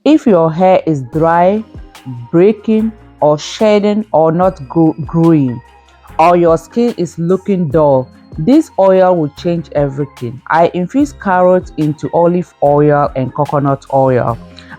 If your hair is dry, breaking, or shedding, or not growing, or your skin is looking dull, this oil will change everything. I infuse carrot into olive oil and coconut oil,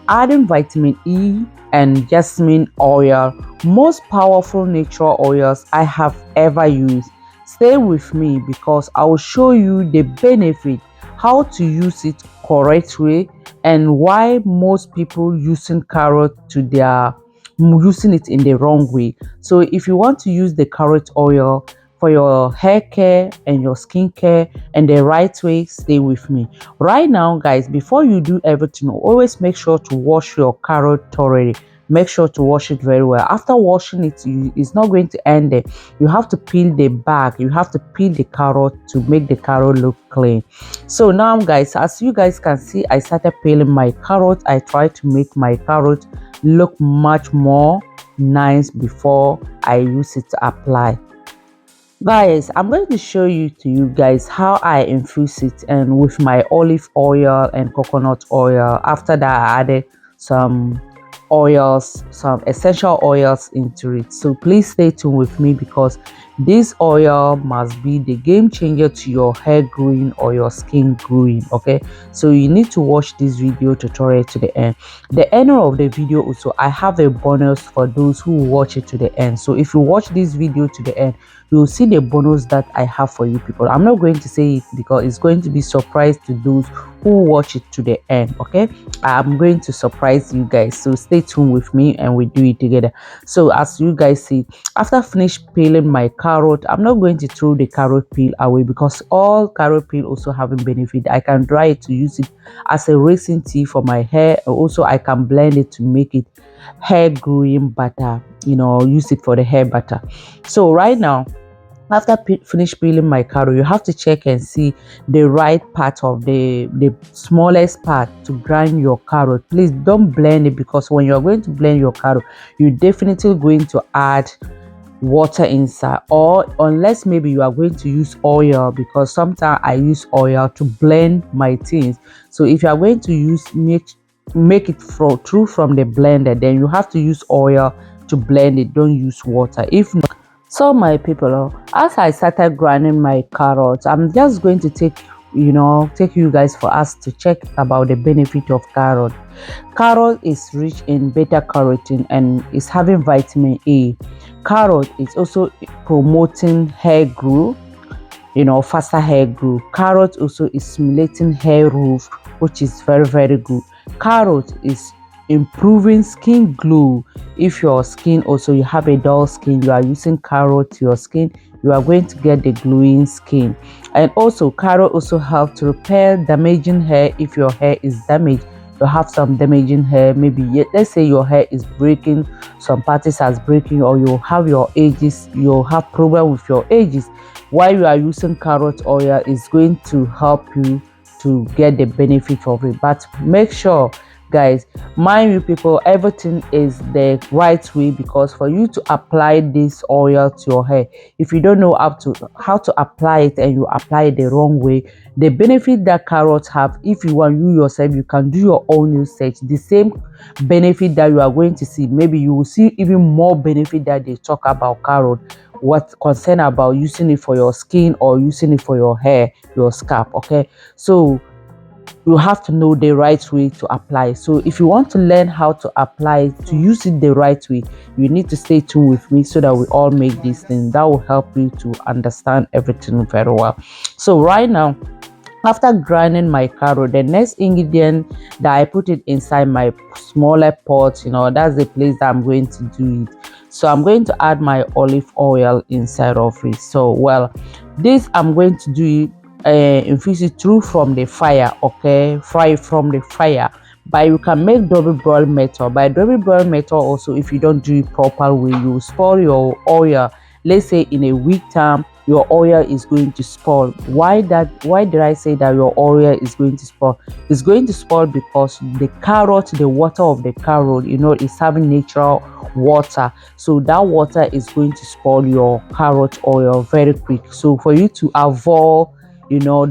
adding vitamin E and jasmine oil, most powerful natural oils I have ever used. Stay with me because I will show you the benefit, how to use it correct way, and why most people using carrot to their using it in the wrong way. So if you want to use the carrot oil for your hair care and your skin care and the right way, stay with me. Right now, guys, before you do everything, always make sure to wash your carrot thoroughly. Make sure to wash it very well. After washing it, it's not going to end there. You have to peel the back. You have to peel the carrot to make the carrot look clean. So now, guys, as you guys can see, I started peeling my carrot. I tried to make my carrot look much more nice before I use it to apply. Guys, I'm going to show you guys how I infuse it and with my olive oil and coconut oil. After that, I added some oils, some essential oils into it. So please stay tuned with me because this oil must be the game changer to your hair growing or your skin growing. Okay, so you need to watch this video tutorial to the end. The end of the video also, I have a bonus for those who watch it to the end. So if you watch this video to the end, you will see the bonus that I have for you people. I'm not going to say it because it's going to be surprise to those who watch it to the end. Okay, I'm going to surprise you guys, so stay tuned with me and we do it together. So as you guys see, after finish peeling my carrot, I'm not going to throw the carrot peel away because all carrot peel also having benefit. I can dry it to use it as a rinsing tea for my hair. Also I can blend it to make it hair growing butter, use it for the hair butter. So right now, after finish peeling my carrot, you have to check and see the right part of the smallest part to grind your carrot. Please don't blend it because when you're going to blend your carrot, you're definitely going to add water inside, or unless maybe you are going to use oil, because sometimes I use oil to blend my things. So if you are going to use make it through from the blender, then you have to use oil to blend it. Don't use water. If not, so my people, as I started grinding my carrots, I'm just going to take you guys for us to check about the benefit of carrot. Carrot is rich in beta carotene and is having vitamin A. Carrot is also promoting hair growth, faster hair growth. Carrot also is stimulating hair growth, which is very, very good. Carrot is improving skin glow. If your skin also, you have a dull skin, you are using carrot to your skin, you are going to get the glowing skin. And also carrot also help to repair damaging hair. If your hair is damaged, you have some damaging hair, maybe let's say your hair is breaking, some parts are breaking, or you have your edges, you have problem with your edges, while you are using carrot oil is going to help you to get the benefit of it. But make sure, guys, mind you people, everything is the right way, because for you to apply this oil to your hair, if you don't know how to apply it and you apply it the wrong way, the benefit that carrots have, if you want, you yourself, you can do your own research. The same benefit that you are going to see, maybe you will see even more benefit that they talk about carrot, what concern about using it for your skin or using it for your hair, your scalp. Okay, so you have to know the right way to apply. So if you want to learn how to apply to use it the right way, you need to stay tuned with me so that we all make these things. That will help you to understand everything very well. So right now, after grinding my carrot, the next ingredient that I put it inside my smaller pot, that's the place that I'm going to do it. So I'm going to add my olive oil inside of it. So this I'm going to do it, infuse it through from the fire. Okay, fry from the fire. But you can make double boil method. By double boil method also, if you don't do it proper way, you will spoil your oil. Let's say in a week time, your oil is going to spoil. Why did I say that your oil is going to spoil? It's going to spoil because the water of the carrot, is having natural water. So that water is going to spoil your carrot oil very quick. So for you to avoid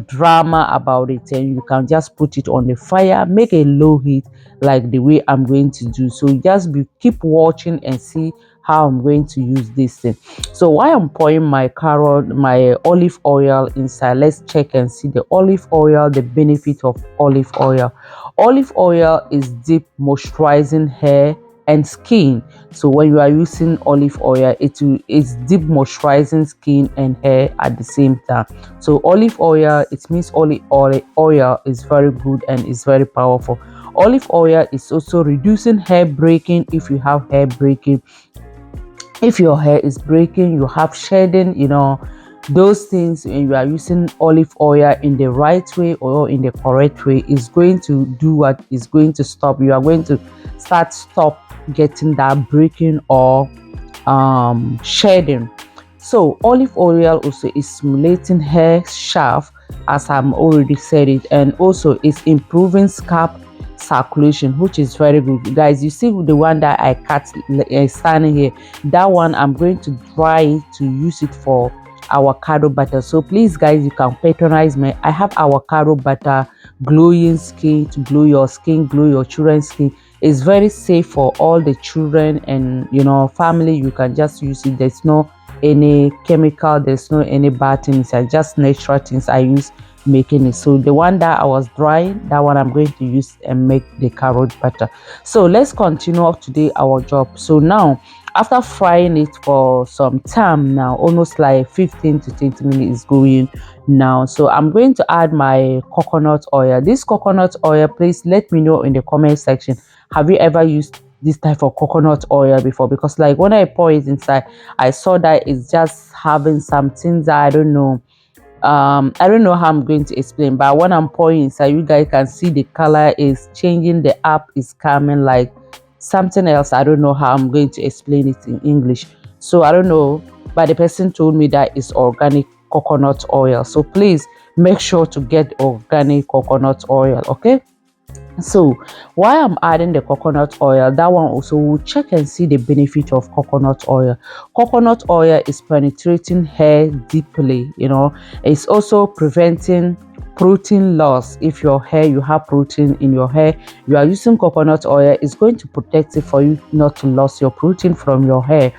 drama about it, and you can just put it on the fire, make a low heat, like the way I'm going to do. So just keep watching and see how I'm going to use this thing. So while I'm pouring my olive oil inside, let's check and see the olive oil, the benefit of olive oil. Olive oil is deep moisturizing hair and skin. So when you are using olive oil, it's deep moisturizing skin and hair at the same time. So olive oil, it means olive oil is very good and is very powerful. Olive oil is also reducing hair breaking. If you have hair breaking, if your hair is breaking, you have shedding, those things, and you are using olive oil in the right way or in the correct way, is going to do what is going to stop. You are going to stop getting that breaking or shedding. So olive oil also is stimulating hair shaft, as I'm already said it, and also it's improving scalp circulation, which is very good. Guys, you see the one that I cut standing here, that one I'm going to dry it to use it for avocado butter. So please guys, you can patronize me. I have avocado butter, glowing skin, to glow your skin, glow your children's skin. It's very safe for all the children and family. You can just use it. There's no any chemical, there's no any bad things, I just natural things I use making it. So the one that I was drying, that one I'm going to use and make the carrot butter. So let's continue today our job. So now, after frying it for some time, now almost like 15 to 20 minutes going now, so I'm going to add my coconut oil. This coconut oil, please let me know in the comment section, have you ever used this type of coconut oil before? Because like when I pour it inside, I saw that it's just having some things that I don't know how I'm going to explain, but when I'm pouring inside, you guys can see the color is changing, the app is coming like something else. I don't know how I'm going to explain it in English, so I don't know, but the person told me that it's organic coconut oil. So please make sure to get organic coconut oil, okay? So while I'm adding the coconut oil, that one also will check and see the benefit of coconut oil. Coconut oil is penetrating hair deeply, it's also preventing protein loss. If your hair, you have protein in your hair, you are using coconut oil, it's going to protect it for you not to lose your protein from your hair.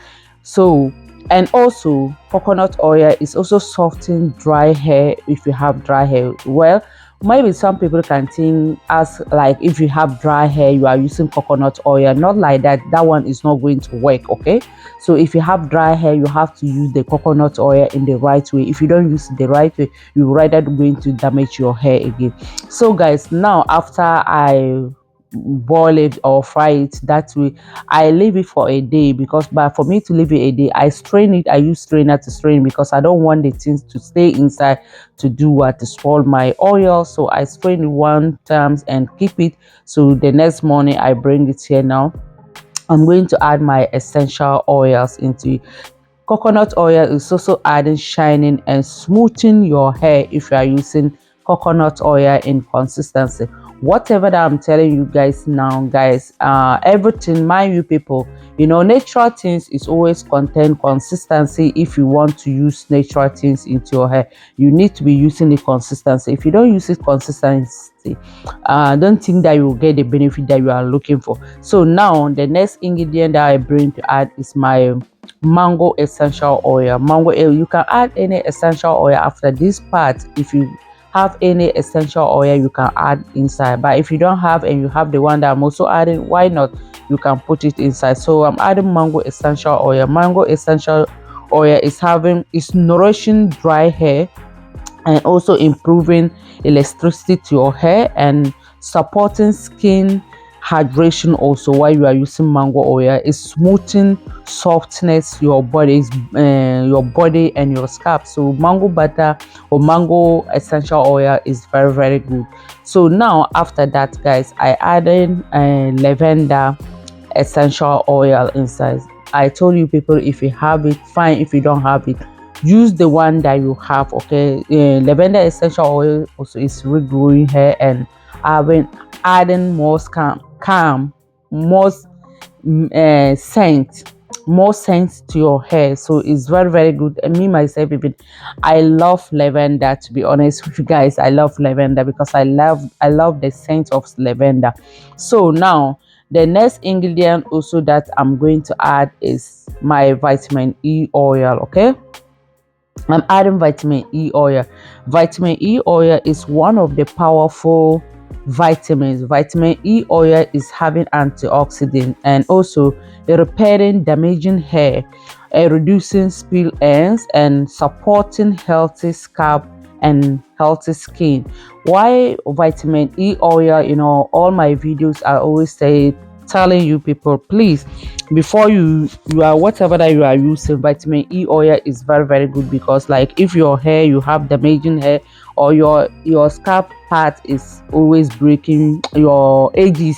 So, and also coconut oil is also softening dry hair. If you have dry hair, well, maybe some people can think as like if you have dry hair, you are using coconut oil. Not like that. That one is not going to work, okay? So if you have dry hair, you have to use the coconut oil in the right way. If you don't use it the right way, you're rather going to damage your hair again. So guys, now after I boil it or fry it that way, I leave it for a day, because but for me to leave it a day, I strain it. I use strainer to strain, because I don't want the things to stay inside to do what, to spoil my oil. So I strain it one time and keep it. So the next morning I bring it here. Now I'm going to add my essential oils into it. Coconut oil is also adding shining and smoothing your hair if you are using coconut oil in consistency. Whatever that I'm telling you guys now, guys, everything, mind you people, natural things is always contain consistency. If you want to use natural things into your hair, you need to be using the consistency. If you don't use it consistency, don't think that you will get the benefit that you are looking for. So now the next ingredient that I bring to add is my mango essential oil. Mango oil, you can add any essential oil after this part. If you have any essential oil, you can add inside, but if you don't have and you have the one that I'm also adding, why not, you can put it inside. So I'm adding mango essential oil. Mango essential oil is nourishing dry hair and also improving elasticity to your hair and supporting skin hydration. Also, while you are using mango oil, is smoothing softness your body and your scalp. So mango butter or mango essential oil is very, very good. So now after that, guys, I added lavender essential oil inside. I told you people, if you have it, fine. If you don't have it, use the one that you have, okay? Lavender essential oil also is regrowing hair and adding more calm more scent, more scent to your hair. So it's very, very good. And me myself, even I love lavender, to be honest with you guys. I love lavender because I love the scent of lavender. So now the next ingredient also that I'm going to add is my vitamin E oil. Okay, I'm adding vitamin E oil. Vitamin E oil is one of the powerful vitamins. Vitamin E oil is having antioxidant and also repairing damaging hair, reducing spill ends, and supporting healthy scalp and healthy skin. Why vitamin E oil? All my videos I always say telling you people, please, before you are whatever that you are using, vitamin E oil is very, very good, because like if your hair, you have damaging hair, or your scalp part is always breaking, your edges,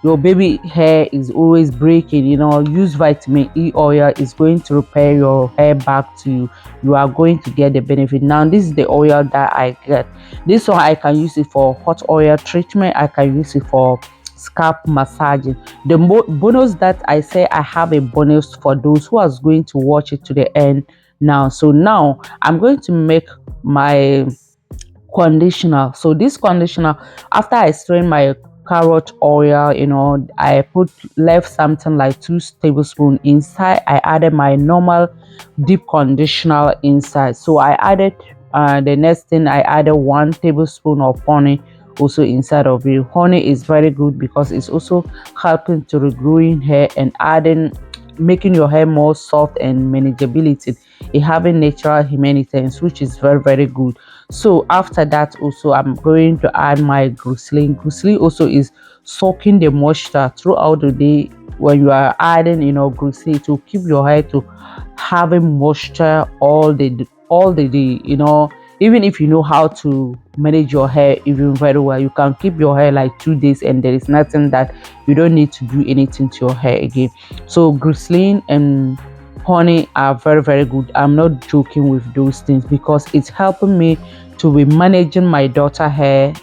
your baby hair is always breaking, use vitamin E oil. Is going to repair your hair back to you. You are going to get the benefit. Now this is the oil that I get. This one I can use it for hot oil treatment. I can use it for scalp massaging. The bonus that I say, I have a bonus for those who are going to watch it to the end now. So now I'm going to make my conditioner. So this conditioner, after I strain my carrot oil, I put left something like 2 tablespoons inside. I added my normal deep conditioner inside. So I added the next thing, I added 1 tablespoon of honey also inside of it. Honey is very good because it's also helping to regrowing hair and adding, making your hair more soft and manageability. It having natural humectants, which is very, very good. So after that also, I'm going to add my glycerin. Glycerin also is soaking the moisture throughout the day. When you are adding, glycerin, to keep your hair to having moisture all the day. Even if you know how to manage your hair even very well, you can keep your hair like 2 days and there is nothing that you don't need to do anything to your hair again. So glycerin and honey are very, very good. I'm not joking with those things because it's helping me to be managing my daughter hair.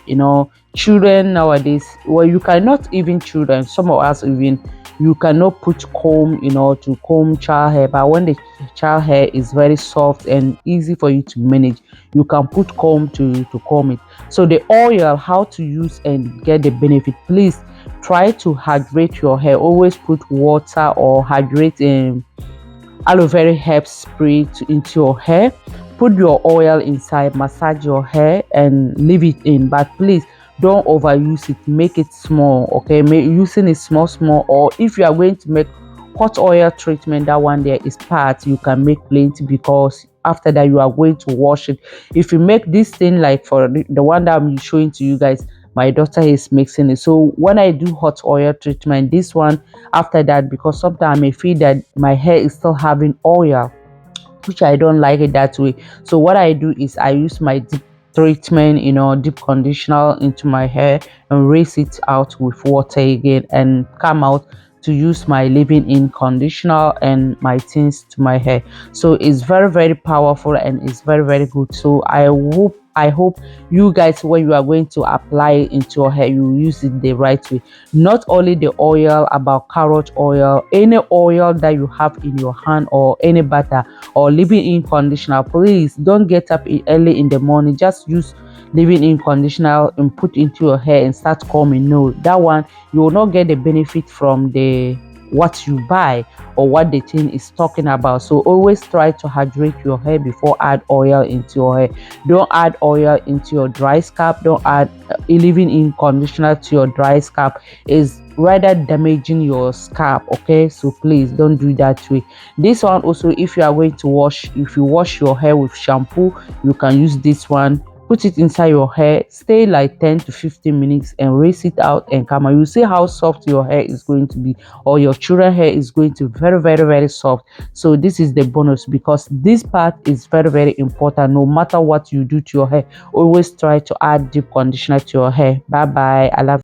Children nowadays, well, you cannot, even children, some of us even, you cannot put comb, to comb child hair. But when the child hair is very soft and easy for you to manage, you can put comb to comb it. So the oil, how to use and get the benefit, please try to hydrate your hair. Always put water or hydrate aloe vera herb spray into your hair. Put your oil inside, massage your hair and leave it in, but please don't overuse it. Make it small, okay? Using it small, or if you are going to make hot oil treatment, that one there is part, you can make plenty, because after that you are going to wash it. If you make this thing like for the one that I'm showing to you guys, my daughter is mixing it. So when I do hot oil treatment, this one, after that, because sometimes I may feel that my hair is still having oil, which I don't like it that way. So what I do is I use my deep treatment, deep conditioner into my hair and rinse it out with water again and come out to use my leave-in conditioner and my things to my hair. So it's very, very powerful and it's very, very good. So I hope you guys, when you are going to apply it into your hair, you use it the right way. Not only the oil, about carrot oil, any oil that you have in your hand, or any butter or leave-in conditioner, please don't get up early in the morning. Just use leave-in conditioner and put into your hair and start combing. No, that one, you will not get the benefit from the what you buy or what the thing is talking about. So always try to hydrate your hair before add oil into your hair. Don't add oil into your dry scalp. Don't add leave-in conditioner to your dry scalp. Is rather damaging your scalp, okay? So please don't do that way. This one also, if you are going to wash, if you wash your hair with shampoo, you can use this one. Put it inside your hair, stay like 10 to 15 minutes and rinse it out and come out. You see how soft your hair is going to be, or your children hair is going to be very, very, very soft. So this is the bonus, because this part is very, very important. No matter what you do to your hair, always try to add deep conditioner to your hair. Bye bye. I love